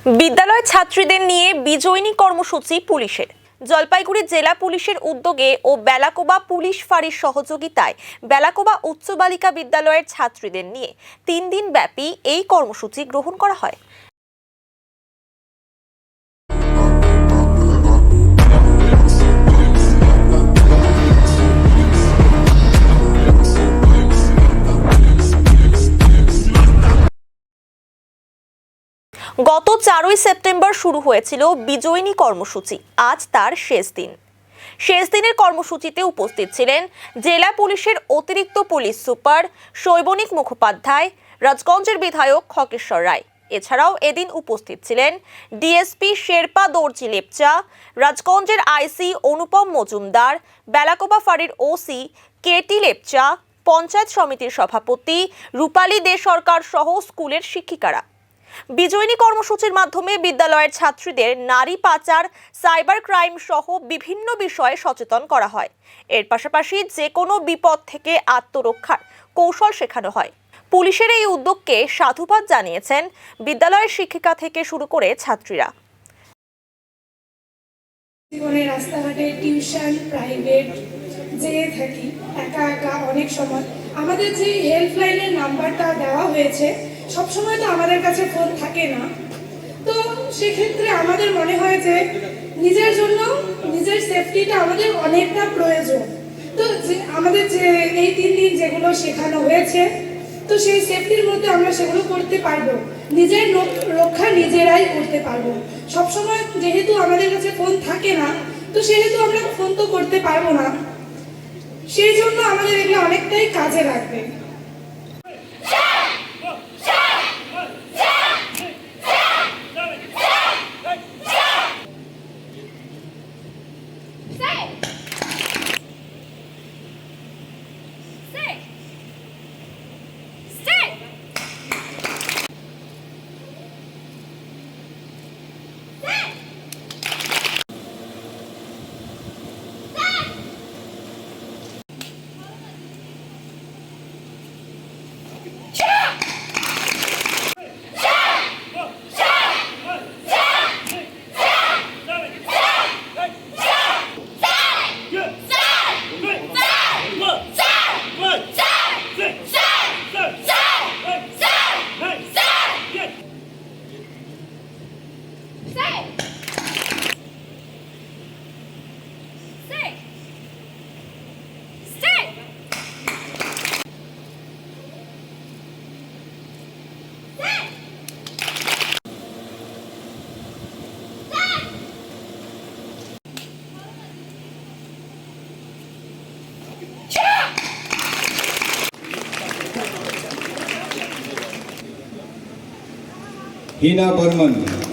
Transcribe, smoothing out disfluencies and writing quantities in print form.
বিদ্যালয় ছাত্রীদের নিয়ে বিজয়িনী কর্মসূচি পুলিশের। জলপাইগুড়ি জেলা পুলিশের উদ্যোগে ও বেলাকোবা পুলিশ ফাঁড়ির সহযোগিতায় বেলাকোবা উচ্চ বালিকা বিদ্যালয়ের ছাত্রীদের নিয়ে 3 দিন ব্যাপী এই কর্মসূচি গ্রহণ করা হয়। গত 4 সেপ্টেম্বর শুরু হয়েছিল বিজয়িনী কর্মসূচি। আজ তার শেষ দিন। শেষ দিনের কর্মসূচিতে উপস্থিত ছিলেন জেলা পুলিশের অতিরিক্ত পুলিশ সুপার শৈবনিক মুখোপাধ্যায়, রাজগঞ্জের বিধায়ক খকেশ্বর রায়। এছাড়াও এদিন উপস্থিত ছিলেন ডিএসপি শেরপা দর্জি লেপচা, রাজগঞ্জের আইসি অনুপম মজুমদার, বেলাকোবা ফাঁড়ির ওসি কেটি লেপচা, পঞ্চায়েত সমিতির সভাপতি রূপালী দে সরকার সহ স্কুলের শিক্ষিকারা। বিজয়িনী কর্মসূচির মাধ্যমে বিদ্যালয়ের ছাত্রীদের নারী পাচার, সাইবার ক্রাইম সহ বিভিন্ন বিষয়ে সচেতন করা হয়। এর পাশাপাশি যে কোনো বিপদ থেকে আত্মরক্ষার কৌশল শেখানো হয়। পুলিশের এই উদ্যোগকে সাধুবাদ জানিয়েছেন বিদ্যালয়ের শিক্ষিকা থেকে শুরু করে ছাত্রীরা। জীবনে রাস্তাঘাটে টিউশন, প্রাইভেট যেয়ে থাকি একা একা অনেক সময়। আমাদের যে হেল্পলাইনের নাম্বারটা দেওয়া হয়েছে, সবসময় তো আমাদের কাছে ফোন থাকে না। তো সেক্ষেত্রে আমাদের মনে হয় যে নিজের জন্য নিজের সেফটিটা আমাদের অনেকটা প্রয়োজন। তো আমাদের যে এই 3 দিন যেগুলো শেখানো হয়েছে, তো সেই সেফটির মধ্যে আমরা সেগুলো করতে পারবো। নিজের রক্ষা নিজেরাই করতে পারবো। সবসময় যেহেতু আমাদের কাছে ফোন থাকে না, তো সেহেতু আমরা ফোন তো করতে পারবো না। সেই জন্য আমাদের এগুলো অনেকটাই কাজে লাগবে। हिना बर्मन।